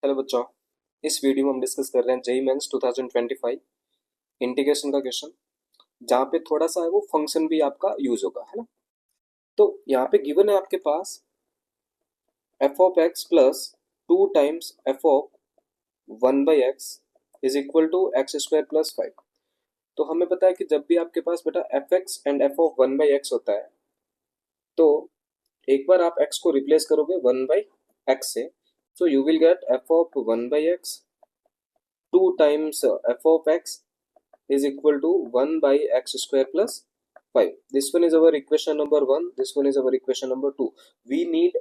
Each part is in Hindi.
हेलो बच्चों, इस वीडियो में हम डिस्कस कर रहे हैं जेईई मेंस 2025 इंटीग्रेशन का क्वेश्चन, जहाँ पे थोड़ा सा है वो फंक्शन भी आपका यूज होगा, है ना। तो यहाँ पे गिवन है आपके पास F of X plus 2 times F of 1/x is equal to X square plus 5। तो हमें पता है कि जब भी आपके पास बेटा F x and F of 1/x होता है, तो एक बार आप x को रिप्लेस करोगे 1/x से, तो you will get F of 1/x 2 times F of x is equal to 1 by x square plus 5. This one is our equation number 1. This one is our equation number 2. We need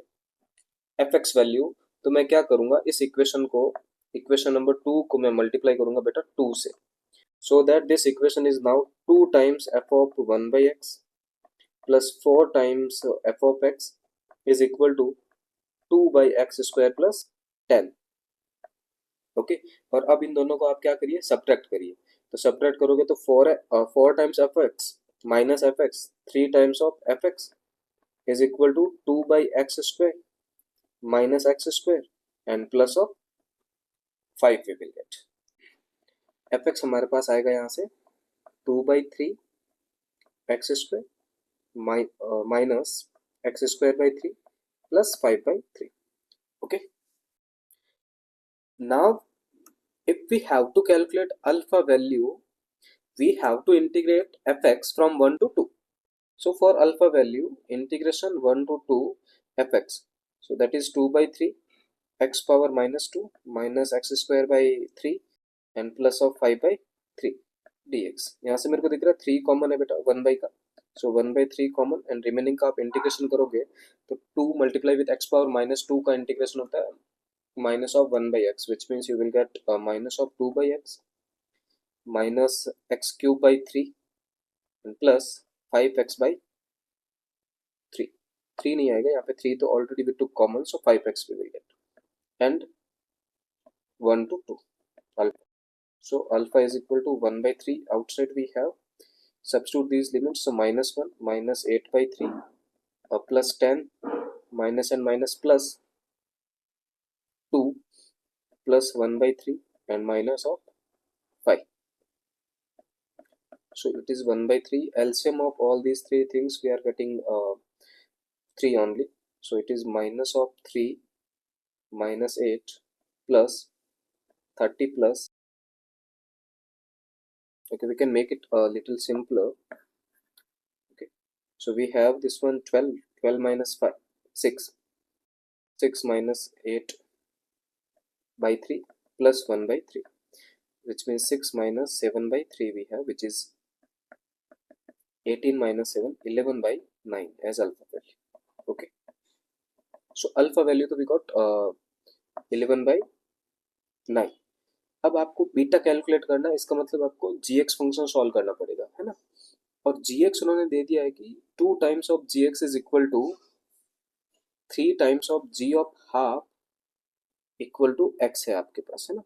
fx value. तो मैं क्या करूंगा, इस इक्वेशन नंबर 2 को मैं मल्टीप्लाई करूंगा बेटा 2 से, so that this equation is now 2 times f of 1 by x plus 4 times f of x is equal to 2 by x square plus 10. Okay, और अब इन दोनों को आप क्या करिए, सब्ट्रैक्ट करिए। तो सब्ट्रैक्ट करोगे तो 4 times f x minus f x 3 times of f x is equal to 2/x² minus x square and plus of 5 we will get. F x हमारे पास आएगा यहाँ से 2/3 x² minus x² by 3 plus 5/3। Okay, now if we have to calculate alpha value, we have to integrate fx from 1 to 2. So for alpha value, integration 1 to 2 fx, so that is 2/3 x power minus 2 minus x square by 3 and plus of 5/3 dx। यहाँ से मेरे को दिख रहा है 3 कॉमन है बेटा 1 का, so 1/3 कॉमन एंड रिमेनिंग का आप इंटीग्रेशन करोगे तो 2 multiply with x power minus 2 का इंटीग्रेशन होता है minus of 1/x, which means you will get minus of 2/x minus x cube by 3 and plus 5x by 3। 3 नहीं आएगा यहाँ पे, 3 तो already we took common, so 5x we will get and 1 to 2 alpha, so alpha is equal to 1/3। outside we have substitute these limits, so minus 1 minus 8/3 plus 10 minus and minus plus 2 plus 1/3 and minus of 5, so it is 1/3। LCM of all these three things we are getting 3 only, so it is minus of 3 minus 8 plus 30 plus, okay, we can make it a little simpler। Okay, so we have this one 12 minus 5 6 minus 8/3 plus 1/3, which means 6 minus 7/3 we have, which is 18 minus 7 11/9 as alpha value। Okay, so alpha value तो we got 11/9। अब आपको बीटा कैलकुलेट करना है, इसका मतलब आपको जीएक्स फंक्शन सॉल्व करना पड़ेगा, है ना। और जीएक्स उन्होंने दे दिया है कि 2 times of g x is equal to 3 times of ji of half equal to x है आपके पास, है ना।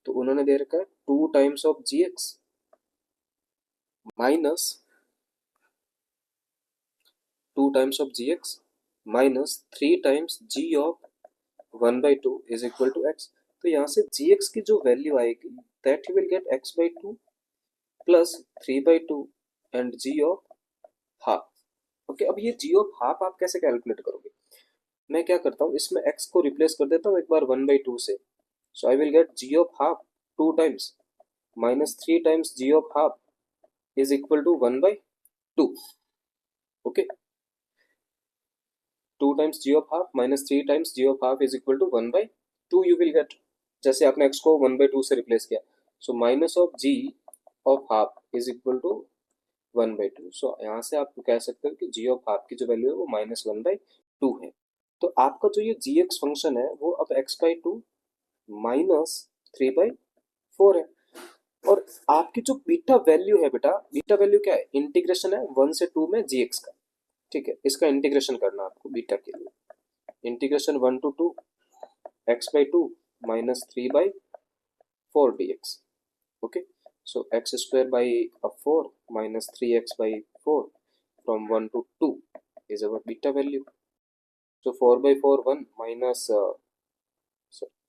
तो उन्होंने दे रखा है 2 times of g x minus 2 times of g x minus 3 times ji of 1/2 is equal to x. तो यहाँ से जीएक्स की जो वैल्यू आएगी that you will get x/2 plus 3/2 and g of half. Okay, अब ये जी ऑफ हाफ आप कैसे कैलकुलेट करोगे, मैं क्या करता हूँ, इसमें x को रिप्लेस कर देता हूँ एक बार 1/2 से, so I will get G of half 2 times minus 3 times ji of half is equal to 1/2। Okay, 2 times ji of half minus 3 times ji of half is equal to 1/2 you will get. जैसे आपने x को 1/2 से रिप्लेस किया, so minus of ji of half is equal to 1/2। So यहाँ से आप कह सकते हो कि जी ऑफ हाफ की जो वैल्यू है वो -1/2 है। तो आपका जो ये जी एक्स फंक्शन है वो अब x/2 माइनस 3/4 है। और आपकी जो बीटा वैल्यू है बेटा, बीटा वैल्यू क्या है, इंटीग्रेशन है 1 से 2 में जी एक्स का, ठीक है। इसका इंटीग्रेशन करना आपको बीटा के लिए, integration 1 to 2 x/2 minus 3/4 dx। Okay, so x² by 4 minus 3x/4 from 1 to 2 is our beta value। So 4/4 1 minus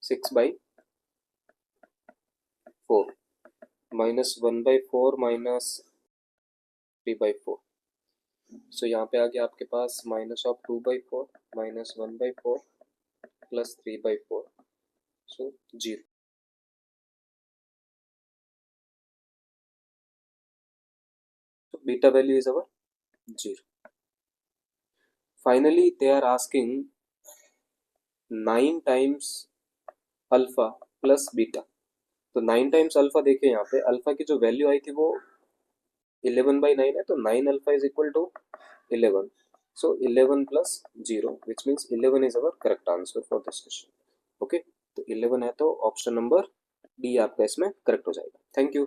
6/4 -1/4 -3/4। सो यहाँ पे आ गया आपके पास -2/4 -1/4 +3/4, सो 0। So beta value is our 0. Finally, they are asking 9 times alpha plus beta. तो 9 टाइम्स अल्फा देखिए, यहाँ पे अल्फा की जो वैल्यू आई थी वो 11/9 है, तो 9 alpha is equal to 11। So 11 plus 0 which means 11 is our correct answer for this question. Okay, तो 11 है तो ऑप्शन नंबर डी आपका इसमें करेक्ट हो जाएगा। Thank you.